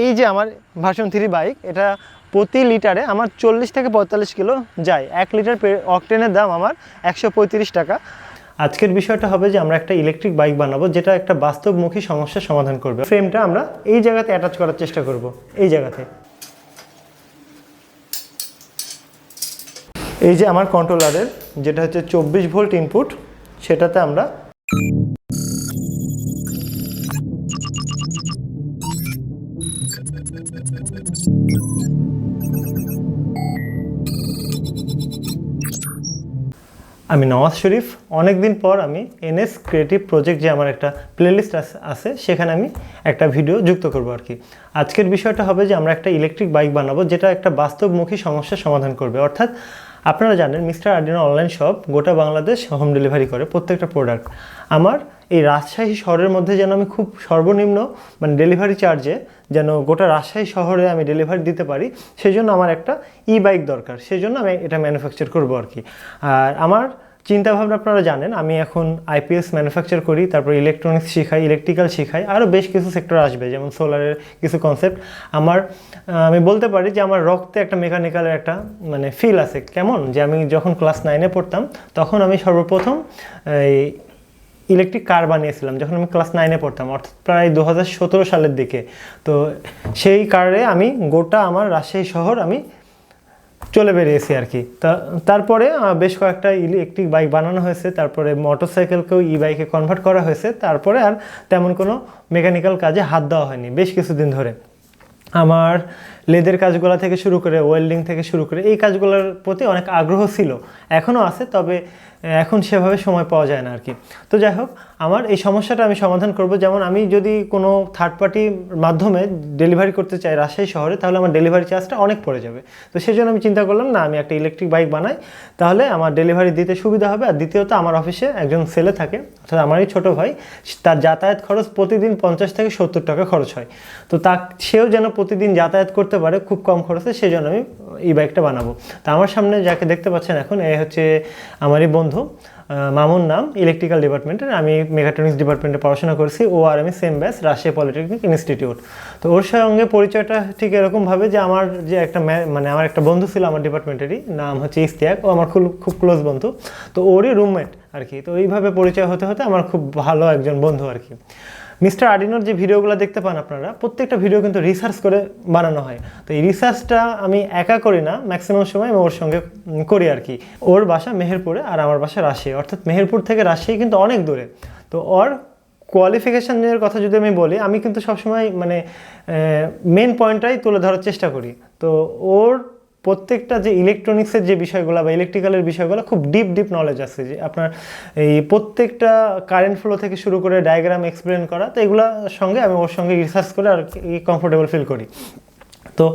এই যে আমার ভার্সন 3 বাইক, এটা প্রতি লিটারে আমার 40 থেকে 45 কিলো যায়। 1 লিটার অকটেনের দাম আমার 135 টাকা। আজকের বিষয়টা হবে যে আমরা একটা ইলেকট্রিক বাইক বানাবো যেটা একটা বাস্তবমুখী সমস্যার সমাধান করবে। ফ্রেমটা আমরা এই জায়গাতে অ্যাটাচ করার চেষ্টা করব, এই জায়গাতে। এই যে আমার কন্ট্রোলারের যেটা হচ্ছে 24 ভোল্ট ইনপুট, সেটাতে আমরা আমি নওয়াজ শরীফ। অনেক দিন পর আমি এনএস ক্রিয়েটিভ প্রজেক্ট যে আমার একটা প্লেলিস্ট আছে সেখানে আমি একটা ভিডিও যুক্ত করব আর কি। আজকের বিষয়টা হবে যে আমরা একটা ইলেকট্রিক বাইক বানাবো যেটা একটা বাস্তবমুখী সমস্যার সমাধান করবে। অর্থাৎ আপনারা জানেন মিস্টার আর্ডিনো অনলাইন শপ গোটা বাংলাদেশ হোম ডেলিভারি করে প্রত্যেকটা প্রোডাক্ট। আমার এই রাজশাহী শহরের মধ্যে যেন আমি খুব সর্বনিম্ন মানে ডেলিভারি চার্জে যেন গোটা রাজশাহী শহরে আমি ডেলিভারি দিতে পারি, সেই জন্য আমার একটা ই বাইক দরকার। সেই জন্য আমি এটা ম্যানুফ্যাকচার করবো আর কি। আর আমার চিন্তাভাবনা আপনারা জানেন, আমি এখন আইপিএস ম্যানুফ্যাকচার করি, তারপর ইলেকট্রনিক্স শিখাই, ইলেকট্রিক্যাল শিখাই, আরও বেশ কিছু সেক্টর আসবে, যেমন সোলারের কিছু কনসেপ্ট। আমি বলতে পারি যে আমার রক্তে একটা মেকানিক্যালের একটা মানে ফিল আছে। কেমন যে আমি যখন ক্লাস 9-এ পড়তাম তখন আমি সর্বপ্রথম এই ইলেকট্রিক কার বানিয়েছিলাম যখন আমি ক্লাস 9-এ পড়তাম, অর্থাৎ প্রায় 2017 সালের দিকে। তো সেই কারে আমি গোটা আমার রাজশাহী শহর আমি চলে বেরিয়েছি আর কি। তারপরে বেশ কয়েকটা ইলেকট্রিক বাইক বানানো হয়েছে, তারপরে মোটরসাইকেলকেও ই বাইকে কনভার্ট করা হয়েছে। তারপরে আর তেমন কোনো মেকানিক্যাল কাজে হাত দেওয়া হয়নি বেশ কিছুদিন ধরে। আমার লেদের কাজগুলো থেকে শুরু করে ওয়েল্ডিং থেকে শুরু করে এই কাজগুলোর প্রতি অনেক আগ্রহ ছিল, এখনও আছে, তবে এখন সেভাবে সময় পাওয়া যায় না আর কি। তো যাই হোক, আমার এই সমস্যাটা আমি সমাধান করব। যেমন আমি যদি কোনো থার্ড পার্টির মাধ্যমে ডেলিভারি করতে চাই রাজশাহী শহরে, তাহলে আমার ডেলিভারি চার্জটা অনেক পড়ে যাবে। তো সেই জন্য আমি চিন্তা করলাম না, আমি একটা ইলেকট্রিক বাইক বানাই, তাহলে আমার ডেলিভারি দিতে সুবিধা হবে। আর দ্বিতীয়ত আমার অফিসে একজন ছেলে থাকে, অর্থাৎ আমারই ছোটো ভাই, তার যাতায়াত খরচ প্রতিদিন 50 থেকে 70 টাকা খরচ হয়। তো সেও যেন প্রতিদিন যাতায়াত করতে পারে খুব কম খরচে, সেই জন্য আমি এই বাইকটা বানাবো। তো আমার সামনে যাকে দেখতে পাচ্ছেন এখন, এ হচ্ছে আমারই বন্ধু মামুন নাম, ইলেকট্রিক্যাল ডিপার্টমেন্টের। আমি মেকাট্রনিক্স ডিপার্টমেন্টে পড়াশোনা করছি, ও আর আমি same batch, Rajshahi polytechnic institute. তো ওর সঙ্গে পরিচয়টা ঠিক এরকমভাবে যে আমার যে একটা মানে আমার একটা বন্ধু ছিল আমার ডিপার্টমেন্টেরই, নাম হচ্ছে ইস্তিয়াক, ও আমার খুব ক্লোজ বন্ধু। তো ওরই রুমমেট আর কি। তো এইভাবে পরিচয় হতে হতে আমার খুব ভালো একজন বন্ধু আর কি। মিস্টার আর্ডিনোর যে ভিডিওগুলো দেখতে পান আপনারা, প্রত্যেকটা ভিডিও কিন্তু রিসার্চ করে বানানো হয়। তো এই রিসার্চটা আমি একা করি না, ম্যাক্সিমাম সময় আমি ওর সঙ্গে করি আর কি। ওর বাসা মেহেরপুরে আর আমার বাসা রাজশাহী, অর্থাৎ মেহেরপুর থেকে রাজশাহী কিন্তু অনেক দূরে। তো ওর কোয়ালিফিকেশানের কথা যদি আমি বলি, আমি কিন্তু সবসময় মানে মেন পয়েন্টটাই তুলে ধরার চেষ্টা করি। তো ওর প্রত্যেকটা যে ইলেকট্রনিক্সের যে বিষয়গুলো বা ইলেকট্রিক্যালের বিষয়গুলো খুব ডিপ নলেজ আছে, যে আপনার এই প্রত্যেকটা কারেন্ট ফ্লো থেকে শুরু করে ডায়াগ্রাম এক্সপ্লেন করা। তো এগুলোর সঙ্গে আমি ওর সঙ্গে রিসার্চ করে আর কি কমফোর্টেবল ফিল করি। তো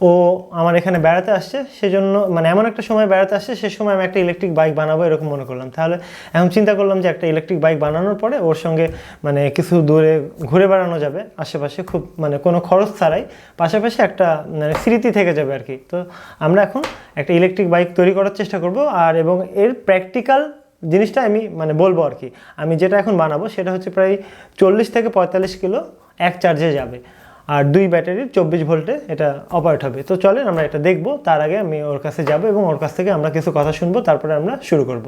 ও আমার এখানে বেড়াতে আসছে, সেজন্য মানে এমন একটা সময় বেড়াতে আসছে, সে সময় আমি একটা ইলেকট্রিক বাইক বানাবো এরকম মনে করলাম। তাহলে এখন চিন্তা করলাম যে একটা ইলেকট্রিক বাইক বানানোর পরে ওর সঙ্গে মানে কিছু দূরে ঘুরে বেড়ানো যাবে আশেপাশে, খুব মানে কোনো খরচ ছাড়াই, পাশাপাশি একটা মানে স্মৃতি থেকে যাবে আর কি। তো আমরা এখন একটা ইলেকট্রিক বাইক তৈরি করার চেষ্টা করব, আর এবং এর প্র্যাকটিক্যাল জিনিসটা আমি মানে বলবো আর কি। আমি যেটা এখন বানাবো সেটা হচ্ছে প্রায় 40 থেকে 45 কিলো এক চার্জে যাবে, আর 2 ব্যাটারির 24 ভোল্টে এটা অপারেট হবে। তো চলেন আমরা এটা দেখব। তার আগে আমি ওর কাছে যাব এবং ওর কাছ থেকে আমরা কিছু কথা শুনবো, তারপরে আমরা শুরু করব।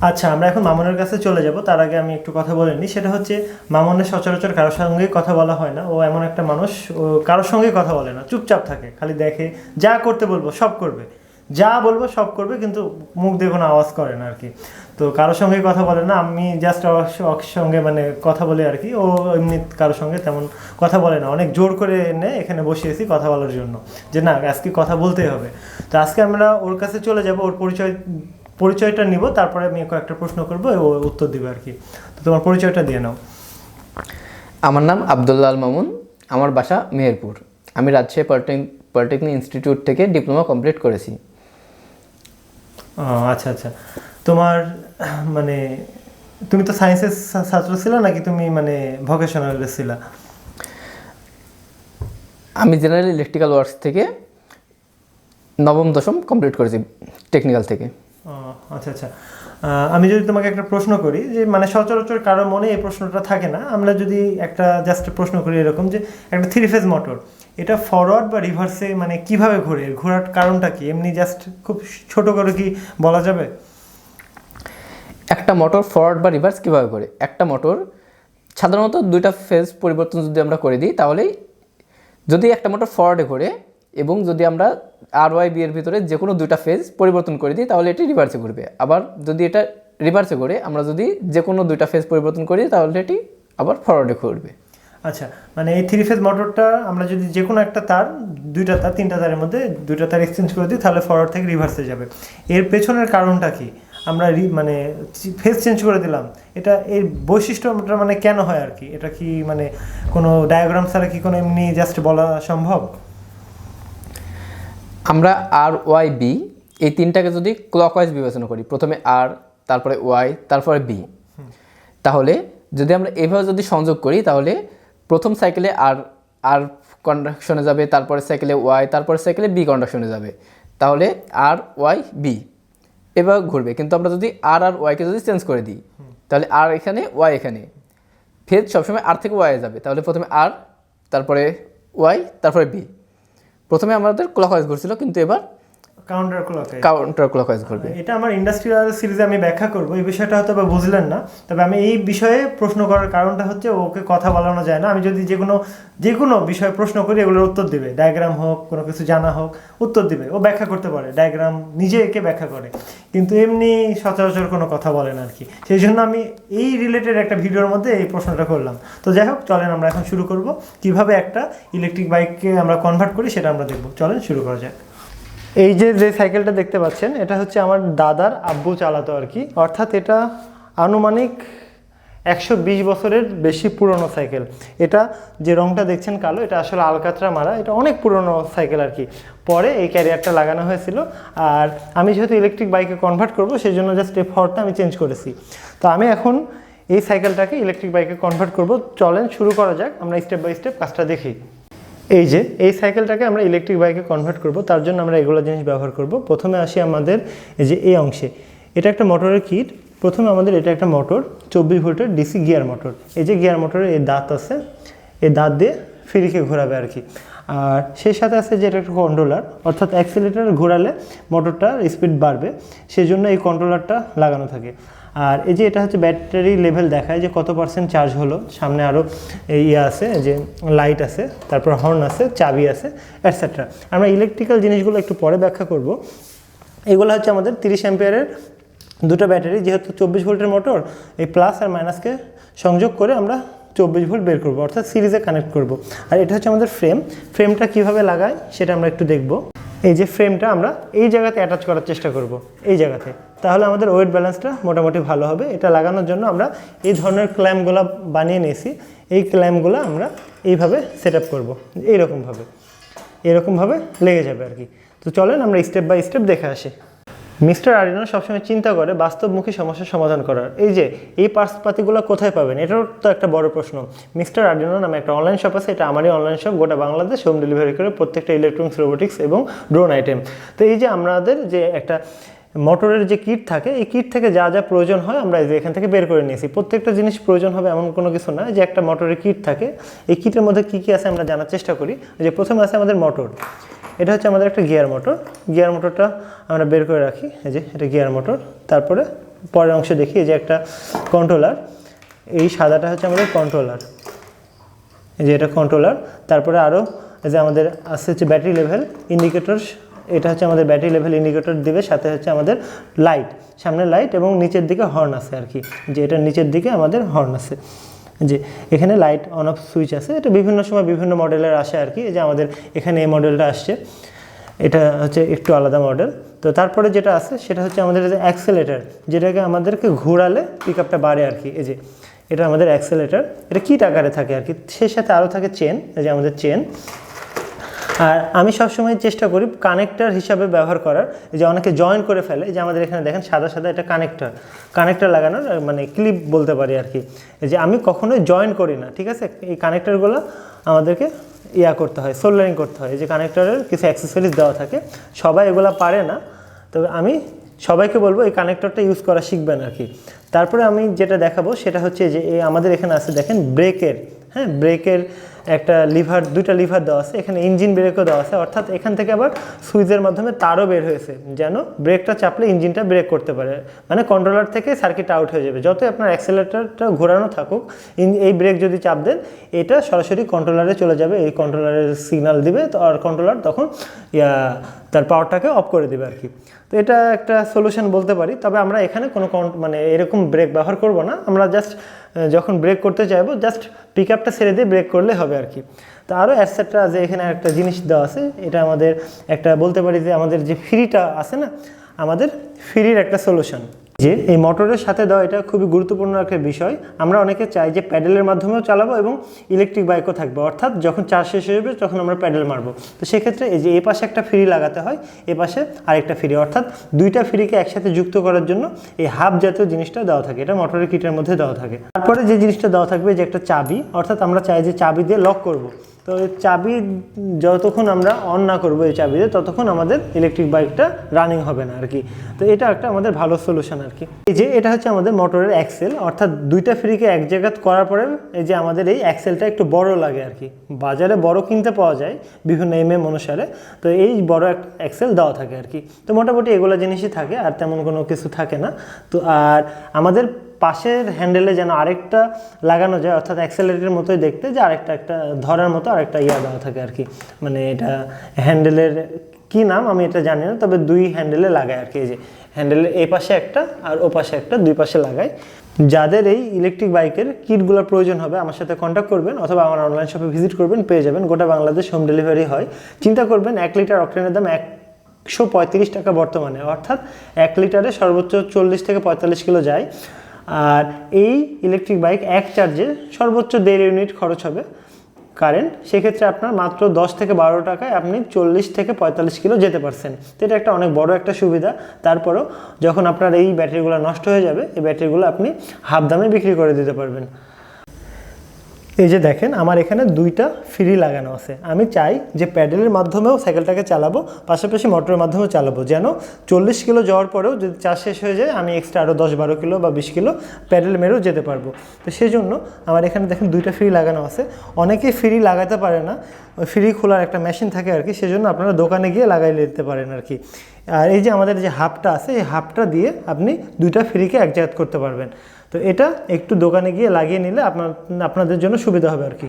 আচ্ছা, আমরা এখন মামুনের কাছে চলে যাব। তার আগে আমি একটু কথা বলে নিই। সেটা হচ্ছে, মামুনের সচরাচর কারোর সঙ্গেই কথা বলা হয় না। ও এমন একটা মানুষ, ও কারোর সঙ্গেই কথা বলে না, চুপচাপ থাকে, খালি দেখে, যা করতে বলবো সব করবে, যা বলবো সব করবে, কিন্তু মুখ দিয়ে কোনো আওয়াজ করে না আর কি। তো কারোর সঙ্গেই কথা বলে না, আমি জাস্ট ওর সঙ্গে মানে কথা বলে আর কি। ও এমনি কারোর সঙ্গে তেমন কথা বলে না। অনেক জোর করে এনে এখানে বসিয়েছি কথা বলার জন্য, যে না আজকে কথা বলতেই হবে। তো আজকে আমরা ওর কাছে চলে যাব, ওর পরিচয়টা নিব, তারপরে আমি কয়েকটা প্রশ্ন করবো, ও উত্তর দিবে আর কি। তো তোমার পরিচয়টা দিয়ে নাও। আমার নাম আব্দুল্লাহ আল মামুন, আমার বাসা মেহেরপুর। আমি রাজশাহী পলিটেকনিক ইনস্টিটিউট থেকে ডিপ্লোমা কমপ্লিট করেছি। আচ্ছা আচ্ছা, তোমার মানে তুমি তো সায়েন্সের ছাত্র ছিল নাকি তুমি মানে ভোকেশনালে ছিলা? আমি জেনারেল ইলেকট্রিক্যাল ওয়ার্কস থেকে নবম দশম কমপ্লিট করেছি টেকনিক্যাল থেকে। আচ্ছা আচ্ছা, আমি যদি তোমাকে একটা প্রশ্ন করি যে মানে সচরাচর কারোর মনে এই প্রশ্নটা থাকে না, আমরা যদি একটা জাস্ট প্রশ্ন করি এরকম যে একটা 3 ফেজ মোটর এটা ফরওয়ার্ড বা রিভার্সে মানে কিভাবে ঘোরে, ঘোরার কারণটা কি, এমনি জাস্ট খুব ছোট করে কি বলা যাবে? একটা মোটর ফরওয়ার্ড বা রিভার্স কীভাবে করে? একটা মোটর সাধারণত 2টা ফেজ পরিবর্তন যদি আমরা করে দিই, তাহলেই যদি একটা মোটর ফরওয়ার্ডে ঘোরে এবং যদি আমরা RYB এর ভিতরে যে কোনো 2টা ফেজ পরিবর্তন করে দিই তাহলে এটি রিভার্সে ঘুরবে। আবার যদি এটা রিভার্সে ঘোরে, আমরা যদি যে কোনো 2টা ফেজ পরিবর্তন করি তাহলে এটি আবার ফরওয়ার্ডে ঘুরবে। আচ্ছা, মানে এই 3 ফেজ মোটরটা আমরা যদি যে কোনো একটা তার, 2টা তার 3টা তারের মধ্যে 2টা তার এক্সচেঞ্জ করে দিই তাহলে ফরওয়ার্ড থেকে রিভার্সে যাবে। এর পেছনের কারণটা কি? আমরা মানে ফেজ চেঞ্জ করে দিলাম, এটা এর বৈশিষ্ট্যটা মানে কেন হয় আর কি? এটা কি মানে কোনো ডায়াগ্রাম ছাড়া কি কোনো এমনি জাস্ট বলা সম্ভব? আমরা RYB এই 3টাকে যদি ক্লকওয়াইজ বিবেচনা করি, প্রথমে R, তারপরে Y, তারপরে B, তাহলে যদি আমরা এভাবে যদি সংযোগ করি তাহলে প্রথম সাইকেলে আর কন্ডাকশনে যাবে, তারপরে সাইকেলে Y, তারপরে সাইকেলে B কন্ডাকশনে যাবে, তাহলে RYB এভাবে ঘুরবে। কিন্তু আমরা যদি আর ওয়াইকে যদি চেঞ্জ করে দিই তাহলে আর এখানে ওয়াই এখানে, ফেজ সবসময় আর থেকে ওয়াই যাবে। তাহলে প্রথমে আর, তারপরে ওয়াই, তারপরে বি। প্রথমে আমাদের ক্লকওয়াইজ ঘুরছিল, কিন্তু এবার কাউন্টার ক্লকওয়াইজ ঘুরবে। এটা আমার ইন্ডাস্ট্রিয়াল সিরিজে আমি ব্যাখ্যা করব, এই বিষয়টা হয়তো বা বুঝলেন না, তবে আমি এই বিষয়ে প্রশ্ন করার কারণটা হচ্ছে ওকে কথা বলানো যায় না। আমি যদি যে কোনো বিষয়ে প্রশ্ন করি এগুলোর উত্তর দিবে, ডায়াগ্রাম হোক, কোনো কিছু জানা হোক, উত্তর দিবে, ও ব্যাখ্যা করতে পারে, ডায়াগ্রাম নিজে একে ব্যাখ্যা করে, কিন্তু এমনি সচরাচর কোনো কথা বলে না আর কি। সেই জন্য আমি এই রিলেটেড একটা ভিডিওর মধ্যে এই প্রশ্নটা করলাম। তো যাই হোক, চলেন আমরা এখন শুরু করব, কিভাবে একটা ইলেকট্রিক বাইককে আমরা কনভার্ট করি সেটা আমরা দেখব। চলেন শুরু করা যাক। এই যে সাইকেলটা দেখতে পাচ্ছেন, এটা হচ্ছে আমার দাদার আব্বু চালাতো আর কি, অর্থাৎ এটা আনুমানিক 120 বছরের বেশি পুরনো সাইকেল। এটা যে রংটা দেখছেন কালো, এটা আসলে আলকাতরা মারা, এটা অনেক পুরনো সাইকেল আর কি। পরে এই ক্যারিয়ারটা লাগানো হয়েছিল, আর আমি যেহেতু ইলেকট্রিক বাইকে কনভার্ট করব সেই জন্য জাস্ট এই ফরটা আমি চেঞ্জ করেছি। তো আমি এখন এই সাইকেলটাকে ইলেকট্রিক বাইকে কনভার্ট করব। চলেন শুরু করা যাক, আমরা স্টেপ বাই স্টেপ কাজটা দেখি। এই সাইকেলটাকে আমরা ইলেকট্রিক বাইকে কনভার্ট করব, তার জন্য আমরা এগুলো জিনিস ব্যবহার করব। প্রথমে আসি আমাদের এই অংশে, এটা একটা মোটরের কিট। প্রথমে আমাদের এটা একটা মোটর, 24 ভোল্টের ডিসি গিয়ার মোটর। এই যে গিয়ার মোটরের এই দাঁত আছে, এই দাঁত দিয়ে ফিরিকে ঘোরাবে আর কি। আর সেই সাথে আছে যে এটা একটা কন্ট্রোলার, অর্থাৎ অ্যাক্সিলারেটর ঘোরালে মোটরটার স্পিড বাড়বে, সেই জন্য এই কন্ট্রোলারটা লাগানো থাকে। আর এই যে এটা হচ্ছে ব্যাটারি লেভেল দেখায় যে কত পার্সেন্ট চার্জ হলো। সামনে আরও আছে, যে লাইট আছে, তারপর হর্ন আছে, চাবি আছে, অ্যাটসেট্রা। আমরা ইলেকট্রিক্যাল জিনিসগুলো একটু পরে ব্যাখ্যা করব। এগুলো হচ্ছে আমাদের 30 অ্যাম্পিয়ারের দুটো ব্যাটারি। যেহেতু 24 ভোল্টের মোটর, এই প্লাস আর মাইনাসকে সংযোগ করে আমরা 24 ভোল্ট বের করব, অর্থাৎ সিরিজে কানেক্ট করব। আর এটা হচ্ছে আমাদের ফ্রেমটা কিভাবে লাগায় সেটা আমরা একটু দেখব। এই যে ফ্রেমটা আমরা এই জায়গাতে অ্যাটাচ করার চেষ্টা করব, এই জায়গাতে, তাহলে আমাদের ওয়েট ব্যালেন্সটা মোটামুটি ভালো হবে। এটা লাগানোর জন্য আমরা এই ধরনের ক্ল্যাম্পগুলো বানিয়ে নিয়েছি। এই ক্ল্যাম্পগুলো আমরা এইভাবে সেট আপ করবো, এরকমভাবে লেগে যাবে আর কি। তো চলেন আমরা স্টেপ বাই স্টেপ দেখে আসি। মিস্টার আর্ডিনো সবসময় চিন্তা করে বাস্তবমুখী সমস্যার সমাধান করার। এই পার্টসপাতিগুলো কোথায় পাবেন, এটাও তো একটা বড় প্রশ্ন। মিস্টার আর্ডিনো নামে একটা অনলাইন শপ আছে, এটা আমারই অনলাইন শপ, গোটা বাংলাদেশ হোম ডেলিভারি করে প্রত্যেকটা ইলেকট্রনিক্স, রোবোটিক্স এবং ড্রোন আইটেম। তো এই যে আমাদের যে একটা মোটরের যে কিট থাকে, এই কিট থেকে যা যা প্রয়োজন হয় আমরা এই যে এখান থেকে বের করে নিয়েছি। প্রত্যেকটা জিনিস প্রয়োজন হবে এমন কোনো কিছু না, যে একটা মোটরের কিট থাকে, এই কিটের মধ্যে কী কী আছে আমরা জানার চেষ্টা করি। যে প্রথমে আছে আমাদের মোটর, এটা হচ্ছে আমাদের একটা গিয়ার মোটরটা আমরা বের করে রাখি। এই যে এটা গিয়ার মোটর। তারপরে পরের অংশে দেখি, এই যে একটা কন্ট্রোলার, এই সাদাটা হচ্ছে আমাদের কন্ট্রোলার, এই যে এটা কন্ট্রোলার। তারপরে আরও এই যে আমাদের আসছে হচ্ছে ব্যাটারি লেভেল ইন্ডিকেটর, এটা হচ্ছে আমাদের ব্যাটারি লেভেল ইন্ডিকেটর দিবে। সাথে হচ্ছে আমাদের লাইট, সামনে লাইট এবং নিচের দিকে হর্ন আছে আর কি, যে এটার নিচের দিকে আমাদের হর্ন আছে। যে এখানে লাইট অন অফ সুইচ আছে, এটা বিভিন্ন সময় বিভিন্ন মডেলের আসে আর কি। যে আমাদের এখানে এই মডেলটা আসছে, এটা হচ্ছে একটু আলাদা মডেল। তো তারপরে যেটা আছে সেটা হচ্ছে আমাদের যে অ্যাক্সেলেটার, যেটাকে আমাদেরকে ঘোরালে পিক আপটা বাড়ে আর কি। এই যে এটা আমাদের অ্যাক্সেলেটার, এটা কিট আকারে থাকে আর কি। সেই সাথে আরও থাকে চেন, এই যে আমাদের চেন। আর আমি সবসময় চেষ্টা করি কানেক্টর হিসাবে ব্যবহার করার। এই যে অনেকে জয়েন করে ফেলে, যে আমাদের এখানে দেখেন সাদা এটা কানেক্টর লাগানোর মানে ক্লিপ বলতে পারি আর কি। এই যে আমি কখনোই জয়েন করি না, ঠিক আছে। এই কানেক্টরগুলো আমাদেরকে করতে হয়, সোল্ডারিং করতে হয়। এই যে কানেক্টরের কিছু অ্যাক্সেসরিজ দেওয়া থাকে, সবাই এগুলো পারে না, তবে আমি সবাইকে বলবো এই কানেক্টরটা ইউজ করা শিখবেন আর কি। তারপরে আমি যেটা দেখাবো সেটা হচ্ছে যে এই আমাদের এখানে আছে দেখেন ব্রেকের, হ্যাঁ ব্রেকের একটা লিভার, দুইটা লিভার দেওয়া আছে, এখানে ইঞ্জিন ব্রেকও দেওয়া আছে, অর্থাৎ এখান থেকে আবার সুইচের মাধ্যমে তারও বের হয়েছে যেন ব্রেকটা চাপলে ইঞ্জিনটা ব্রেক করতে পারে, মানে কন্ট্রোলার থেকে সার্কিট আউট হয়ে যাবে। যতই আপনার অ্যাক্সেলেরেটরটা ঘোরানো থাকুক, এই ব্রেক যদি চাপ দেন এটা সরাসরি কন্ট্রোলারে চলে যাবে, এই কন্ট্রোলারের সিগন্যাল দিবে, তো আর কন্ট্রোলার তখন তার পাওয়ারটাকে অফ করে দেবে আর কি। তো এটা একটা সলিউশন বলতে পারি। তবে আমরা এখানে কোনো মানে এরকম ব্রেক ব্যবহার করব না, আমরা জাস্ট যখন ব্রেক করতে চাইবো জাস্ট পিক আপটা ছেড়ে দিয়ে ব্রেক করলে হবে আর কি। তো আরও অ্যাটসেট্রা যে এখানে একটা জিনিস দেওয়া আছে, এটা আমাদের একটা বলতে পারি যে আমাদের যে ফ্রিটা আছে না, আমাদের ফ্রির একটা সলিউশন। যে এই মোটরের সাথে দেওয়া এটা খুবই গুরুত্বপূর্ণ একটা বিষয়। আমরা অনেকে চাই যে প্যাডেলের মাধ্যমেও চালাবো এবং ইলেকট্রিক বাইকও থাকবে, অর্থাৎ যখন চার্জ শেষ হয়ে যাবে তখন আমরা প্যাডেল মারবো। তো সেক্ষেত্রে এই যে এ পাশে একটা ফ্রি লাগাতে হয়, এ পাশে আরেকটা ফ্রি, অর্থাৎ দুইটা ফ্রিকে একসাথে যুক্ত করার জন্য এই হাব জাতীয় জিনিসটা দেওয়া থাকে, এটা মোটরের কিটের মধ্যে দেওয়া থাকে। তারপরে যে জিনিসটা দেওয়া থাকবে যে একটা চাবি, অর্থাৎ আমরা চাই যে চাবি দিয়ে লক করব। তো চাবি যতক্ষণ আমরা অন না করবো এই চাবি দিয়ে, ততক্ষণ আমাদের ইলেকট্রিক বাইকটা রানিং হবে না আর কি। তো এটা একটা আমাদের ভালো সলিউশন আর কি। এই যে এটা হচ্ছে আমাদের মোটরের অ্যাক্সেল, অর্থাৎ দুইটা ফ্রিকে এক জায়গায় করার পরে এই যে আমাদের এই অ্যাক্সেলটা একটু বড় লাগে আর কি। বাজারে বড় কিনতে পাওয়া যায় বিভিন্ন অনুসারে, তো এই বড় একটা অ্যাক্সেল দেওয়া থাকে আর কি। তো মোটামুটি এগুলো জিনিসই থাকে, আর তেমন কোনো কিছু থাকে না। তো আর আমাদের পাশের হ্যান্ডেলে যেন আরেকটা লাগানো যায়, অর্থাৎ অ্যাক্সেলারেটরের মতোই দেখতে, যে আরেকটা একটা ধরার মতো আরেকটা দেওয়া থাকে আর কি। মানে এটা হ্যান্ডেলের কি নাম আমি এটা জানি না, তবে দুই হ্যান্ডেলে লাগায় আর কি। এই যে হ্যান্ডেলের এই পাশে একটা আর ও পাশে একটা, দুই পাশে লাগায়। যাদের এই ইলেকট্রিক বাইকের কিটগুলোর প্রয়োজন হবে আমার সাথে কন্ট্যাক্ট করবেন, অথবা আমার অনলাইন শপে ভিজিট করবেন, পেয়ে যাবেন। গোটা বাংলাদেশ হোম ডেলিভারি হয়। চিন্তা করবেন 1 লিটার অকটেনের দাম 135 টাকা বর্তমানে, অর্থাৎ 1 লিটারে সর্বোচ্চ 40 থেকে 45 কিলো যায়। আর এই ইলেকট্রিক বাইক এক চার্জে সর্বোচ্চ 1.5 ইউনিট খরচ হবে কারেন্ট। সেক্ষেত্রে আপনার মাত্র 10 থেকে 12 টাকায় আপনি 40 থেকে 45 কিলো যেতে পারছেন। তো এটা একটা অনেক বড় একটা সুবিধা। তারপরও যখন আপনার এই ব্যাটারিগুলো নষ্ট হয়ে যাবে, এই ব্যাটারিগুলো আপনি হাফ দামে বিক্রি করে দিতে পারবেন। এই যে দেখেন আমার এখানে দুইটা ফ্রি লাগানো আছে। আমি চাই যে প্যাডেলের মাধ্যমেও সাইকেলটাকে চালাবো, পাশাপাশি মোটরের মাধ্যমেও চালাবো, যেন 40 কিলো যাওয়ার পরেও যদি চার্জ শেষ হয়ে যায় আমি এক্সট্রা আরও 10-12 কিলো বা 20 কিলো প্যাডেল মেরেও যেতে পারবো। তো সেই জন্য আমার এখানে দেখেন দুইটা ফ্রি লাগানো আছে। অনেকেই ফ্রি লাগাতে পারে না, ফ্রি খোলার একটা মেশিন থাকে আর কি, সেজন্য আপনারা দোকানে গিয়ে লাগাই নিতে পারেন আর কি। আর এই যে আমাদের যে হাবটা আছে, এই হাবটা দিয়ে আপনি দুইটা ফ্রিকে এক জায়গা করতে পারবেন। তো এটা একটু দোকানে গিয়ে লাগিয়ে নিলে আপনাদের জন্য সুবিধা হবে আর কি।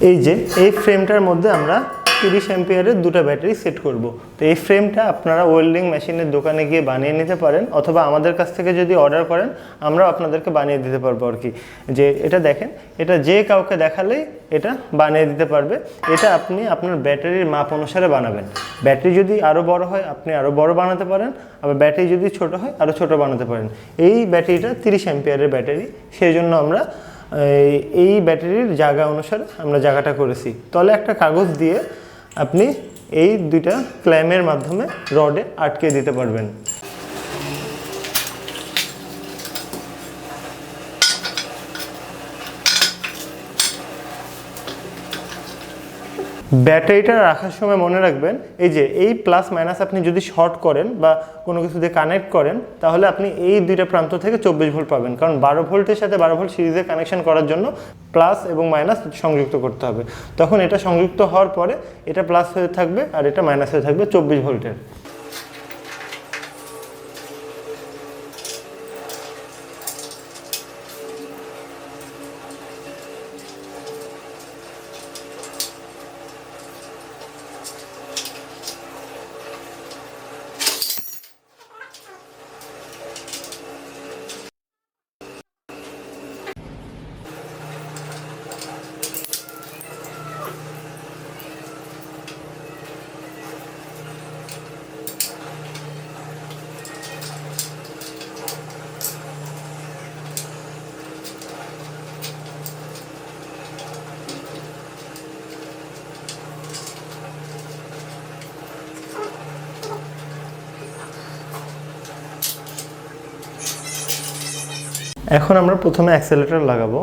এই যে এই ফ্রেমটার মধ্যে আমরা 30 অ্যাম্পিয়ারের দুটো ব্যাটারি সেট করব। তো এই ফ্রেমটা আপনারা ওয়েল্ডিং মেশিনের দোকানে গিয়ে বানিয়ে নিতে পারেন, অথবা আমাদের কাছ থেকে যদি অর্ডার করেন আমরাও আপনাদেরকে বানিয়ে দিতে পারবো আর কি। যে এটা দেখেন, এটা যে কাউকে দেখালেই এটা বানিয়ে দিতে পারবে। এটা আপনি আপনার ব্যাটারির মাপ অনুসারে বানাবেন। ব্যাটারি যদি আরও বড় হয় আপনি আরও বড় বানাতে পারেন, আবার ব্যাটারি যদি ছোট হয় আরও ছোট বানাতে পারেন। এই ব্যাটারিটা 30 অ্যাম্পিয়ারের ব্যাটারি, সেই জন্য আমরা এই ব্যাটারির জায়গা অনুসারে আমরা জায়গাটা করেছি। তলে একটা কাগজ দিয়ে আপনি এই দুইটা ক্ল্যাম্পের মাধ্যমে রডে আটকে দিতে পারবেন। ব্যাটারিটা রাখার সময় মনে রাখবেন এই যে এই প্লাস মাইনাস আপনি যদি শর্ট করেন বা কোনো কিছু দিয়ে কানেক্ট করেন তাহলে আপনি এই দুইটা প্রান্ত থেকে 24 ভোল্ট পাবেন, কারণ 12 ভোল্টের সাথে 12 ভোল্ট সিরিজে কানেকশন করার জন্য প্লাস এবং মাইনাস সংযুক্ত করতে হবে। তখন এটা সংযুক্ত হওয়ার পরে এটা প্লাস হয়ে থাকবে আর এটা মাইনাস হয়ে থাকবে 24 ভোল্টের। এখন আমরা প্রথমে অ্যাক্সেলেটর লাগাবো।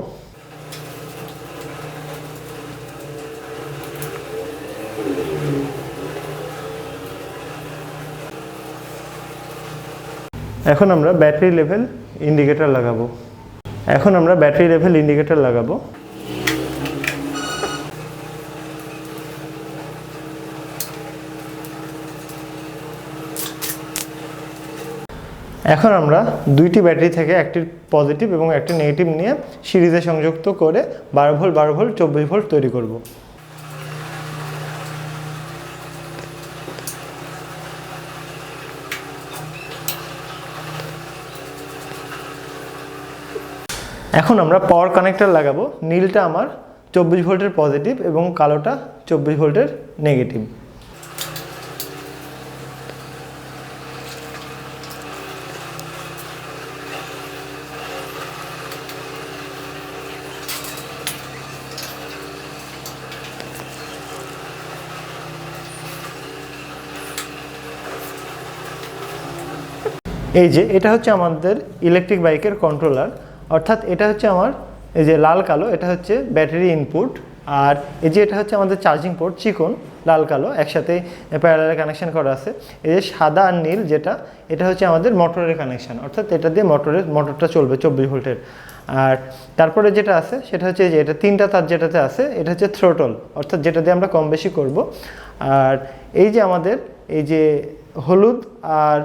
এখন আমরা ব্যাটারি লেভেল ইন্ডিকেটর লাগাবো। এখন আমরা দুইটি ব্যাটারি থেকে একটি পজিটিভ এবং একটি নেগেটিভ নিয়ে সিরিজে সংযুক্ত করে 12 ভোল্ট 12 ভোল্ট 24 ভোল্ট তৈরি করব। এখন আমরা পাওয়ার কানেক্টর লাগাবো। নীলটা আমার 24 ভোল্টের পজিটিভ এবং কালোটা 24 ভোল্টের নেগেটিভ। এই যে এটা হচ্ছে আমাদের ইলেকট্রিক বাইকের কন্ট্রোলার, অর্থাৎ এটা হচ্ছে আমার এই যে লাল কালো এটা হচ্ছে ব্যাটারি ইনপুট, আর এই যে এটা হচ্ছে আমাদের চার্জিং পোর্ট চিকন লাল কালো একসাথে প্যারালালে কানেকশন করা আছে। এই যে সাদা আর নীল যেটা এটা হচ্ছে আমাদের মোটরের কানেকশন, অর্থাৎ এটা দিয়ে মোটরটা চলবে 24 ভোল্টের। আর তারপরে যেটা আছে সেটা হচ্ছে যে এটা তিনটা তার যেটাতে আছে এটা হচ্ছে থ্রোটল, অর্থাৎ যেটা দিয়ে আমরা কম বেশি করব। আর এই যে আমাদের এই যে হলুদ আর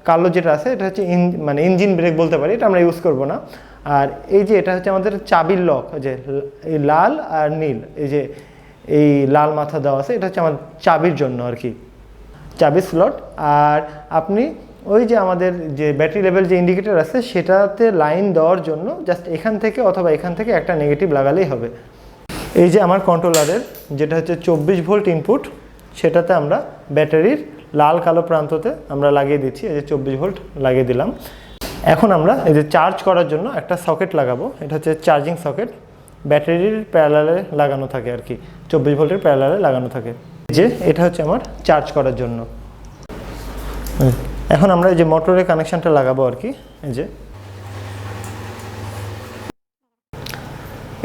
কালো যেটা আছে এটা হচ্ছে মানে ইঞ্জিন ব্রেক বলতে পারি, এটা আমরা ইউজ করব না। আর এই যে এটা হচ্ছে আমাদের চাবির লক, যে এই লাল আর নীল এই যে এই লাল মাথা দেওয়া আছে এটা হচ্ছে আমার চাবির জন্য আর কি, চাবি স্লট। আর আপনি ওই যে আমাদের যে ব্যাটারি লেভেল যে ইন্ডিকেটর আছে সেটাতে লাইন দেওয়ার জন্য জাস্ট এখান থেকে অথবা এখান থেকে একটা নেগেটিভ লাগালেই হবে। এই যে আমার কন্ট্রোলারের যেটা হচ্ছে 24 ভোল্ট ইনপুট সেটাতে আমরা ব্যাটারির লাল কালো প্রান্ততে আমরা লাগিয়ে দিচ্ছি, এই যে 24 ভোল্ট লাগিয়ে দিলাম। এখন আমরা এই যে চার্জ করার জন্য একটা সকেট লাগাবো, এটা হচ্ছে চার্জিং সকেট, ব্যাটারির প্যারালালে লাগানো থাকে আর কি, 24 ভোল্টের প্যারালালে লাগানো থাকে। যে এটা হচ্ছে আমার চার্জ করার জন্য। এখন আমরা এই যে মোটরের কানেকশনটা লাগাবো আর কি।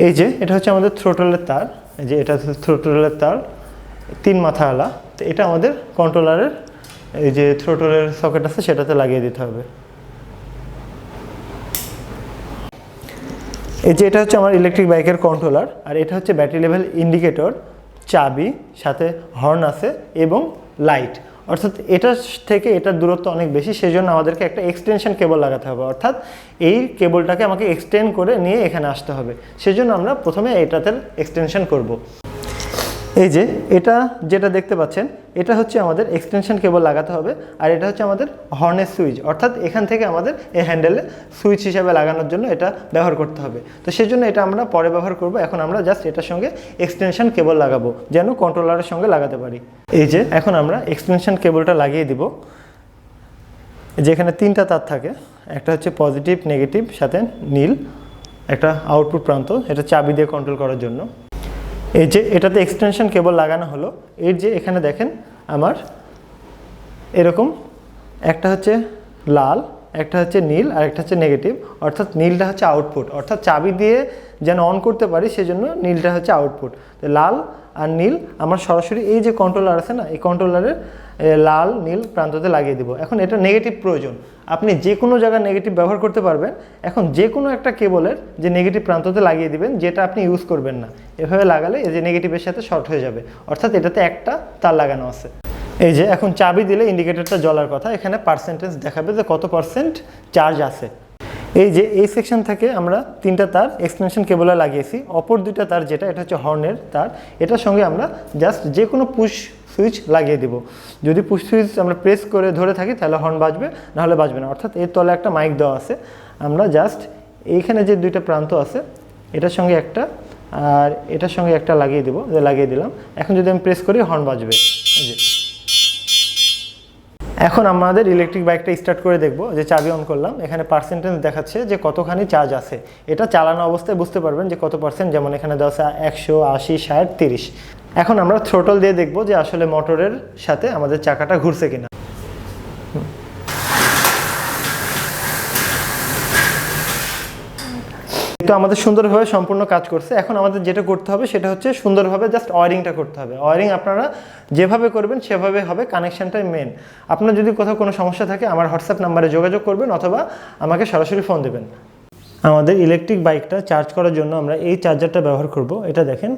এই যে এটা হচ্ছে আমাদের থ্রোটলের তার, এই যে এটা হচ্ছে থ্রোটলের তার 3 মাথাওয়ালা। তো এটা আমাদের কন্ট্রোলারের এই যে থ্রোটলের সকেট আছে সেটাতে লাগিয়ে দিতে হবে। এই যে এটা হচ্ছে আমার ইলেকট্রিক বাইকের কন্ট্রোলার, আর এটা হচ্ছে ব্যাটারি লেভেল ইন্ডিকেটর, চাবি, সাথে হর্ন আছে এবং লাইট। অর্থাৎ এটার থেকে এটার দূরত্ব অনেক বেশি, সেজন্য আমাদেরকে একটা এক্সটেনশন কেবল লাগাতে হবে, অর্থাৎ এই কেবলটাকে আমাকে এক্সটেন্ড করে নিয়ে এখানে আসতে হবে। সেজন্য আমরা প্রথমে এটাতে এক্সটেনশন করব। এই যে এটা যেটা দেখতে পাচ্ছেন এটা হচ্ছে আমাদের এক্সটেনশন কেবল লাগাতে হবে, আর এটা হচ্ছে আমাদের হর্নের সুইচ, অর্থাৎ এখান থেকে আমাদের এই হ্যান্ডেলে সুইচ হিসাবে লাগানোর জন্য এটা ব্যবহার করতে হবে। তো সেই জন্য এটা আমরা পরে ব্যবহার করব, এখন আমরা জাস্ট এটার সঙ্গে এক্সটেনশন কেবল লাগাবো যেন কন্ট্রোলারের সঙ্গে লাগাতে পারি। এই যে এখন আমরা এক্সটেনশন কেবলটা লাগিয়ে দিব, যেখানে 3টা তার থাকে, একটা হচ্ছে পজিটিভ নেগেটিভ সাথে নীল, একটা আউটপুট প্রান্ত, এটা চাবি দিয়ে কন্ট্রোল করার জন্য। এই যে এটাতে এক্সটেনশন কেবল লাগানো হলো, এর যে এখানে দেখেন আমার এরকম একটা হচ্ছে লাল, একটা হচ্ছে নীল, আর একটা হচ্ছে নেগেটিভ, অর্থাৎ নীলটা হচ্ছে আউটপুট, অর্থাৎ চাবি দিয়ে যেন অন করতে পারি সেজন্য নীলটা হচ্ছে আউটপুট। তো লাল আর নীল আমার সরাসরি এই যে কন্ট্রোলার আছে না, এই কন্ট্রোলারের লাল নীল প্রান্ততে লাগিয়ে দিব। এখন এটা নেগেটিভ প্রয়োজন, আপনি যে কোনো জায়গায় নেগেটিভ ব্যবহার করতে পারবেন। এখন যে কোনো একটা কেবলের যে নেগেটিভ প্রান্ততে লাগিয়ে দিবেন যেটা আপনি ইউজ করবেন না, এভাবে লাগালে এই যে নেগেটিভের সাথে শর্ট হয়ে যাবে, অর্থাৎ এটাতে একটা তার লাগানো আছে। এই যে এখন চাবি দিলে ইন্ডিকেটরটা জ্বলার কথা, এখানে পার্সেন্টেজ দেখাবে যে কত পার্সেন্ট চার্জ আছে। এই যে এই সেকশন থেকে আমরা 3টা তার এক্সটেনশন কেবলে লাগিয়েছি, অপর 2টা তার যেটা এটা হচ্ছে হর্নের তার, এটার সঙ্গে আমরা জাস্ট যে কোনো পুশ সুইচ লাগিয়ে দিব। যদি পুশ সুইচ আমরা প্রেস করে ধরে থাকি তাহলে হর্ন বাজবে, নাহলে বাজবে না, অর্থাৎ এর তলে একটা মাইক দেওয়া আছে। আমরা জাস্ট এইখানে যে 2টা প্রান্ত আছে এটার সঙ্গে একটা আর এটার সঙ্গে একটা লাগিয়ে দিব, লাগিয়ে দিলাম। এখন যদি আমি প্রেস করি হর্ন বাজবে। এই যে এখন আমাদের ইলেকট্রিক বাইকটা স্টার্ট করে দেখব, যে চাবি অন করলাম, এখানে পার্সেন্টেজ দেখাচ্ছে যে কতখানি চার্জ আছে। এটা চালানো অবস্থায় বুঝতে পারবেন যে কত পার্সেন্ট, যেমন এখানে দেওয়া আছে 100, 80, 60, 30। এখন আমরা থ্রোটল দিয়ে দেখব যে আসলে মোটরের সাথে আমাদের চাকাটা ঘুরছে কিনা। তো আমাদের সুন্দরভাবে সম্পূর্ণ কাজ করছে। এখন আমাদের যেটা করতে হবে সেটা হচ্ছে সুন্দরভাবে জাস্ট ওয়ারিংটা করতে হবে। ওয়ারিং আপনারা যেভাবে করবেন সেভাবে হবে, কানেকশানটাই মেন। আপনার যদি কোথাও কোনো সমস্যা থাকে আমার হোয়াটসঅ্যাপ নাম্বারে যোগাযোগ করবেন অথবা আমাকে সরাসরি ফোন দেবেন। আমাদের ইলেকট্রিক বাইকটা চার্জ করার জন্য আমরা এই চার্জারটা ব্যবহার করব। এটা দেখেন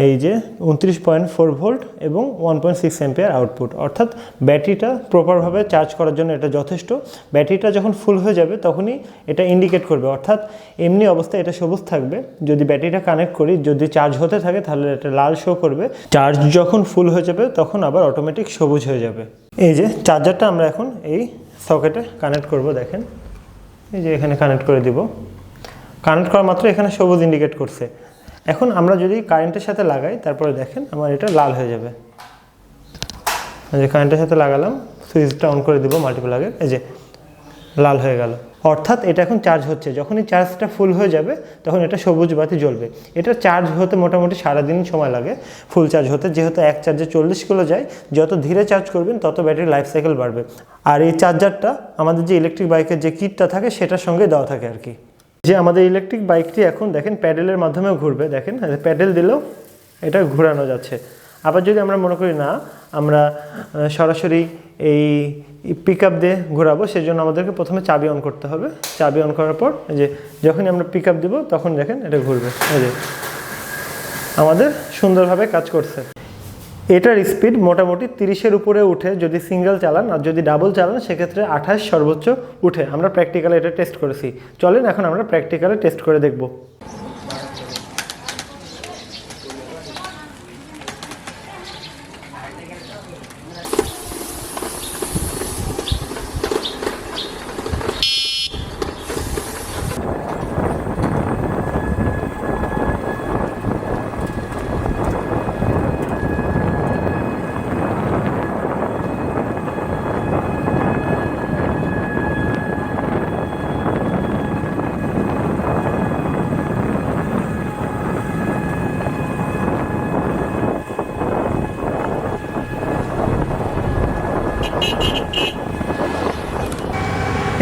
এই যে 29.4 ভোল্ট এবং 1.6 অ্যাম্পিয়ার আউটপুট, অর্থাৎ ব্যাটারিটা প্রপারভাবে চার্জ করার জন্য এটা যথেষ্ট। ব্যাটারিটা যখন ফুল হয়ে যাবে তখনই এটা ইন্ডিকেট করবে, অর্থাৎ এমনি অবস্থায় এটা সবুজ থাকবে। যদি ব্যাটারিটা কানেক্ট করি, যদি চার্জ হতে থাকে তাহলে এটা লাল শো করবে। চার্জ যখন ফুল হয়ে যাবে তখন আবার অটোমেটিক সবুজ হয়ে যাবে। এই যে চার্জারটা আমরা এখন এই সকেটে কানেক্ট করব, দেখেন এই যে এখানে কানেক্ট করে দিব। কানেক্ট করা মাত্র এখানে সবুজ ইন্ডিকেট করছে। এখন আমরা যদি কারেন্টের সাথে লাগাই তারপরে দেখেন আমার এটা লাল হয়ে যাবে। যে কারেন্টের সাথে লাগালাম, সুইচটা অন করে দিব মাল্টিপ্লাগের, এই যে লাল হয়ে গেল, অর্থাৎ এটা এখন চার্জ হচ্ছে। যখনই চার্জটা ফুল হয়ে যাবে তখন এটা সবুজ বাতি জ্বলবে। এটা চার্জ হতে মোটামুটি সারাদিন সময় লাগে ফুল চার্জ হতে, যেহেতু এক চার্জে 40 কিলো যায়। যত ধীরে চার্জ করবেন তত ব্যাটারি লাইফ সাইকেল বাড়বে। আর এই চার্জারটা আমাদের যে ইলেকট্রিক বাইকের যে কিটটা থাকে সেটার সঙ্গে দেওয়া থাকে আর কি। যে আমাদের ইলেকট্রিক বাইকটি এখন দেখেন প্যাডেলের মাধ্যমেও ঘুরবে, দেখেন প্যাডেল দিলেও এটা ঘোরানো যাচ্ছে। আবার যদি আমরা মনে করি না আমরা সরাসরি এই পিক আপ দিয়ে ঘোরাবো, সেজন্য আমাদেরকে প্রথমে চাবি অন করতে হবে। চাবি অন করার পর যে যখনই আমরা পিক আপ দেবো তখন দেখেন এটা ঘুরবে। এই যে আমাদের সুন্দরভাবে কাজ করছে। এটার স্পিড মোটামুটি 30-এর উপরে উঠে যদি সিঙ্গেল চালান, আর যদি ডাবল চালান সেক্ষেত্রে 28 সর্বোচ্চ উঠে। আমরা প্র্যাকটিক্যালে এটা টেস্ট করেছি। চলেন এখন আমরা প্র্যাকটিক্যালে টেস্ট করে দেখব।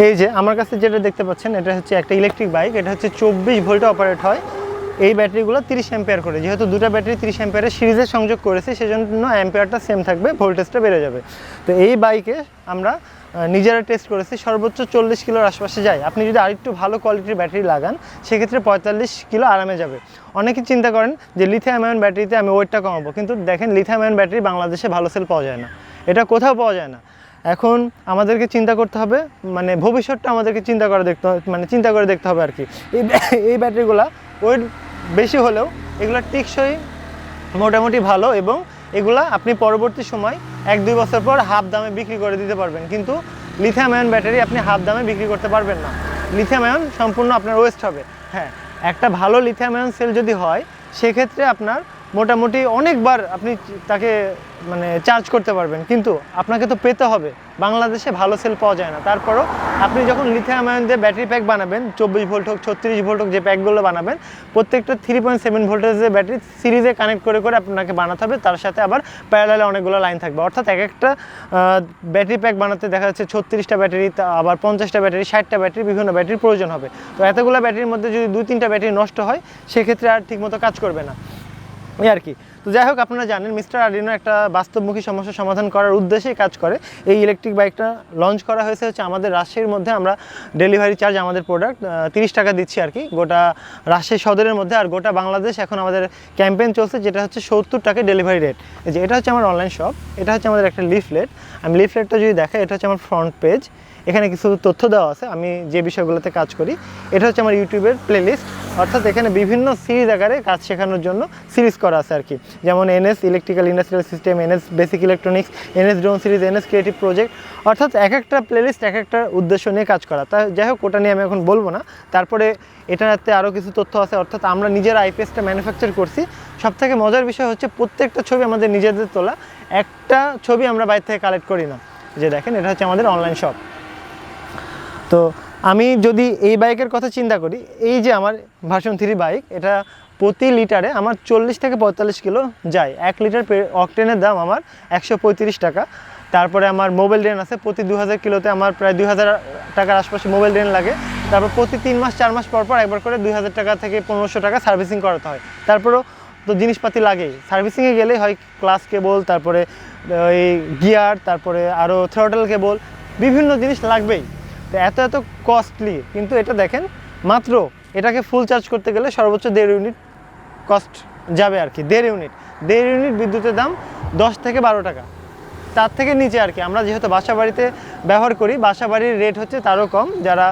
এই যে আমার কাছে যেটা দেখতে পাচ্ছেন এটা হচ্ছে একটা ইলেকট্রিক বাইক। এটা হচ্ছে 24 ভোল্টে অপারেট হয়। এই ব্যাটারিগুলো 30 অ্যাম্পিয়ার করে, যেহেতু দুটো ব্যাটারি 30 অ্যাম্পিয়ারের সিরিজে সংযোগ করেছে সেজন্য অ্যাম্পিয়ারটা সেম থাকবে, ভোল্টেজটা বেড়ে যাবে। তো এই বাইকে আমরা নিজেরা টেস্ট করেছি, সর্বোচ্চ 40 কিলোর আশপাশে যায়। আপনি যদি আরেকটু ভালো কোয়ালিটির ব্যাটারি লাগান সেক্ষেত্রে 45 কিলো আরামে যাবে। অনেকে চিন্তা করেন যে লিথিয়াম আয়ন ব্যাটারিতে আমি ওয়েটটা কমাবো, কিন্তু দেখেন লিথিয়াম আয়ন ব্যাটারি বাংলাদেশে ভালো সেল পাওয়া যায় না, এটা কোথাও পাওয়া যায় না। এখন আমাদেরকে চিন্তা করতে হবে, মানে ভবিষ্যৎটা আমাদেরকে চিন্তা করে দেখতে হবে আর কি। এই ব্যাটারিগুলো ওয়েট বেশি হলেও এগুলো টেকসই মোটামুটি ভালো, এবং এগুলা আপনি পরবর্তী সময় 1-2 বছর পর হাফ দামে বিক্রি করে দিতে পারবেন। কিন্তু লিথিয়াম আয়ন ব্যাটারি আপনি হাফ দামে বিক্রি করতে পারবেন না, লিথিয়াম আয়ন সম্পূর্ণ আপনার ওয়েস্ট হবে। হ্যাঁ, একটা ভালো লিথিয়াম আয়ন সেল যদি হয় সেক্ষেত্রে আপনার মোটামুটি অনেকবার আপনি তাকে মানে চার্জ করতে পারবেন, কিন্তু আপনাকে তো পেতে হবে। বাংলাদেশে ভালো সেল পাওয়া যায় না, তারপরও আপনি যখন লিথিয়াম আয়ন দিয়ে ব্যাটারি প্যাক বানাবেন, 24 ভোল্ট হোক 36 ভোল্ট হোক, যে প্যাকগুলো বানাবেন প্রত্যেকটা 3.7 ভোল্টেজের ব্যাটারি সিরিজে কানেক্ট করে করে আপনাকে বানাতে হবে। তার সাথে আবার প্যারালালে অনেকগুলো লাইন থাকবে, অর্থাৎ এক একটা ব্যাটারি প্যাক বানাতে দেখা যাচ্ছে 36টা ব্যাটারি, আবার 50টা ব্যাটারি, 60টা ব্যাটারি, বিভিন্ন ব্যাটারির প্রয়োজন হবে। তো এতগুলো ব্যাটারির মধ্যে যদি 2-3টা ব্যাটারি নষ্ট হয় সেক্ষেত্রে আর ঠিকমতো কাজ করবে না, এই আর কি। তো যাই হোক, আপনারা জানেন মিস্টার আরডিনো একটা বাস্তবমুখী সমস্যা সমাধান করার উদ্দেশ্যেই কাজ করে। এই ইলেকট্রিক বাইকটা লঞ্চ করা হয়েছে হচ্ছে আমাদের রাজশাহীর মধ্যে। আমরা ডেলিভারি চার্জ আমাদের প্রোডাক্ট 30 টাকা দিচ্ছি আর কি, গোটা রাজশাহী সদরের মধ্যে। আর গোটা বাংলাদেশ এখন আমাদের ক্যাম্পেইন চলছে, যেটা হচ্ছে 70 টাকা ডেলিভারি রেট। যে এটা হচ্ছে আমার অনলাইন শপ, এটা হচ্ছে আমাদের একটা লিফলেট। আমি লিফলেটটা যদি দেখাই, এটা হচ্ছে আমার ফ্রন্ট পেজ, এখানে কিছু তথ্য দেওয়া আছে আমি যে বিষয়গুলোতে কাজ করি। এটা হচ্ছে আমার ইউটিউবের প্লেলিস্ট, অর্থাৎ এখানে বিভিন্ন সিরিজ আকারে কাজ শেখানোর জন্য সিরিজ করা আছে আর কি, যেমন NS electrical industrial system, NS basic electronics, NS drone series, NS creative project, অর্থাৎ এক একটা প্লেলিস্ট এক একটা উদ্দেশ্য নিয়ে কাজ করা। তা যাই হোক, ওটা নিয়ে আমি এখন বলবো না। তারপরে এটাতে আরও কিছু তথ্য আছে, অর্থাৎ আমরা নিজের আইপিএসটা ম্যানুফ্যাকচার করছি। সবথেকে মজার বিষয় হচ্ছে প্রত্যেকটা ছবি আমাদের নিজেদের তোলা, একটা ছবি আমরা বাইরে থেকে কালেক্ট করি না। যে দেখেন, এটা হচ্ছে আমাদের অনলাইন শপ। তো আমি যদি এই বাইকের কথা চিন্তা করি, এই যে আমার ভার্সন 3 বাইক, এটা প্রতি লিটারে আমার 40 থেকে 45 কিলো যায়। 1 লিটার অকটেনের দাম আমার 135 টাকা। তারপরে আমার মোবাইল ড্রেন আছে, প্রতি 2000 কিলোতে আমার প্রায় 2000 টাকার আশপাশে মোবাইল ড্রেন লাগে। তারপর প্রতি 3-4 মাস পর পর একবার করে 2000 টাকা থেকে 1500 টাকা সার্ভিসিং করাতে হয়। তারপরেও তো জিনিসপাতি লাগেই, সার্ভিসিংয়ে গেলেই হয় ক্লাস কেবল, তারপরে এই গিয়ার, তারপরে আরও থ্রটল কেবল, বিভিন্ন জিনিস লাগবেই। তো এত এত কস্টলি, কিন্তু এটা দেখেন মাত্র এটাকে ফুল চার্জ করতে গেলে সর্বোচ্চ 1.5 ইউনিট কস্ট যাবে আর কি। 1.5 ইউনিট বিদ্যুতের দাম 10 থেকে 12 টাকা, তার থেকে নিচে আর কি। আমরা যেহেতু বাসা বাড়িতে ব্যবহার করি, বাসা বাড়ির রেট হচ্ছে তারও কম। যারা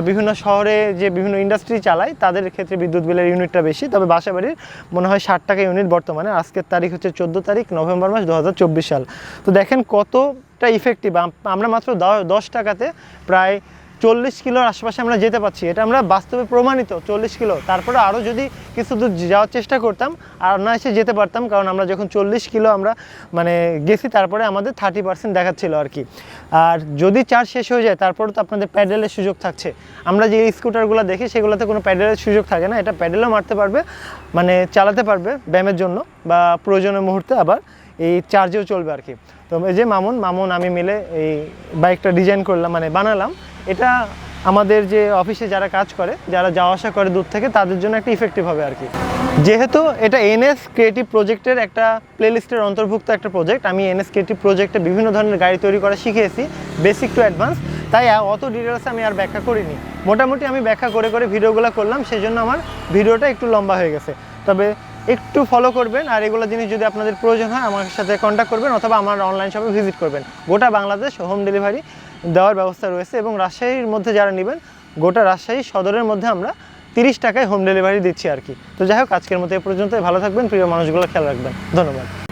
বিভিন্ন শহরে যে বিভিন্ন ইন্ডাস্ট্রি চালায় তাদের ক্ষেত্রে বিদ্যুৎ বিলের ইউনিটটা বেশি, তবে বাসা বাড়ির মনে হয় 60 টাকা ইউনিট বর্তমানে। আজকের তারিখ হচ্ছে 14 তারিখ নভেম্বর মাস 2024 সাল। তো দেখেন কতটা ইফেক্টিভ, আমরা মাত্র 10 টাকাতে প্রায় 40 কিলোর আশেপাশে আমরা যেতে পারছি। এটা আমরা বাস্তবে প্রমাণিত 40 কিলো। তারপরে আরও যদি কিছু দূর যাওয়ার চেষ্টা করতাম আর না এসে যেতে পারতাম, কারণ আমরা যখন 40 কিলো আমরা মানে গেছি, তারপরে আমাদের 30% দেখাচ্ছিল আর কি। আর যদি চার্জ শেষ হয়ে যায় তারপরে তো আপনাদের প্যাডেলের সুযোগ থাকছে। আমরা যে স্কুটারগুলো দেখি সেগুলোতে কোনো প্যাডেলের সুযোগ থাকে না, এটা প্যাডেলও মারতে পারবে, মানে চালাতে পারবে ব্যায়ামের জন্য বা প্রয়োজনের মুহূর্তে, আবার এই চার্জেও চলবে আর কি। তো এই যে মামুন আমি মিলে এই বাইকটা ডিজাইন করলাম, মানে বানালাম। এটা আমাদের যে অফিসে যারা কাজ করে, যারা যাওয়া আসা করে দূর থেকে, তাদের জন্য একটা ইফেক্টিভ হবে আর কি। যেহেতু এটা এনএস ক্রিয়েটিভ প্রজেক্টের একটা প্লেলিস্টের অন্তর্ভুক্ত একটা প্রজেক্ট, আমি এনএস ক্রিয়েটিভ প্রজেক্টে বিভিন্ন ধরনের গাড়ি তৈরি করা শিখেছি, বেসিক টু অ্যাডভান্স। তাই অত ডিটেলসে আমি আর ব্যাখ্যা করিনি, মোটামুটি আমি ব্যাখ্যা করে করে ভিডিওগুলো করলাম, সেই জন্য আমার ভিডিওটা একটু লম্বা হয়ে গেছে। তবে একটু ফলো করবেন, আর এগুলো জিনিস যদি আপনাদের প্রয়োজন হয় আমার সাথে কন্ট্যাক্ট করবেন, অথবা আমার অনলাইন শপে ভিজিট করবেন। গোটা বাংলাদেশ হোম ডেলিভারি দেওয়ার ব্যবস্থা রয়েছে, এবং রাজশাহীর মধ্যে যারা নেবেন, গোটা রাজশাহী সদরের মধ্যে আমরা 30 টাকায় হোম ডেলিভারি দিচ্ছি আর কি। তো যাই হোক, আজকের মতো এ পর্যন্ত। ভালো থাকবেন, প্রিয় মানুষগুলো খেয়াল রাখবেন। ধন্যবাদ।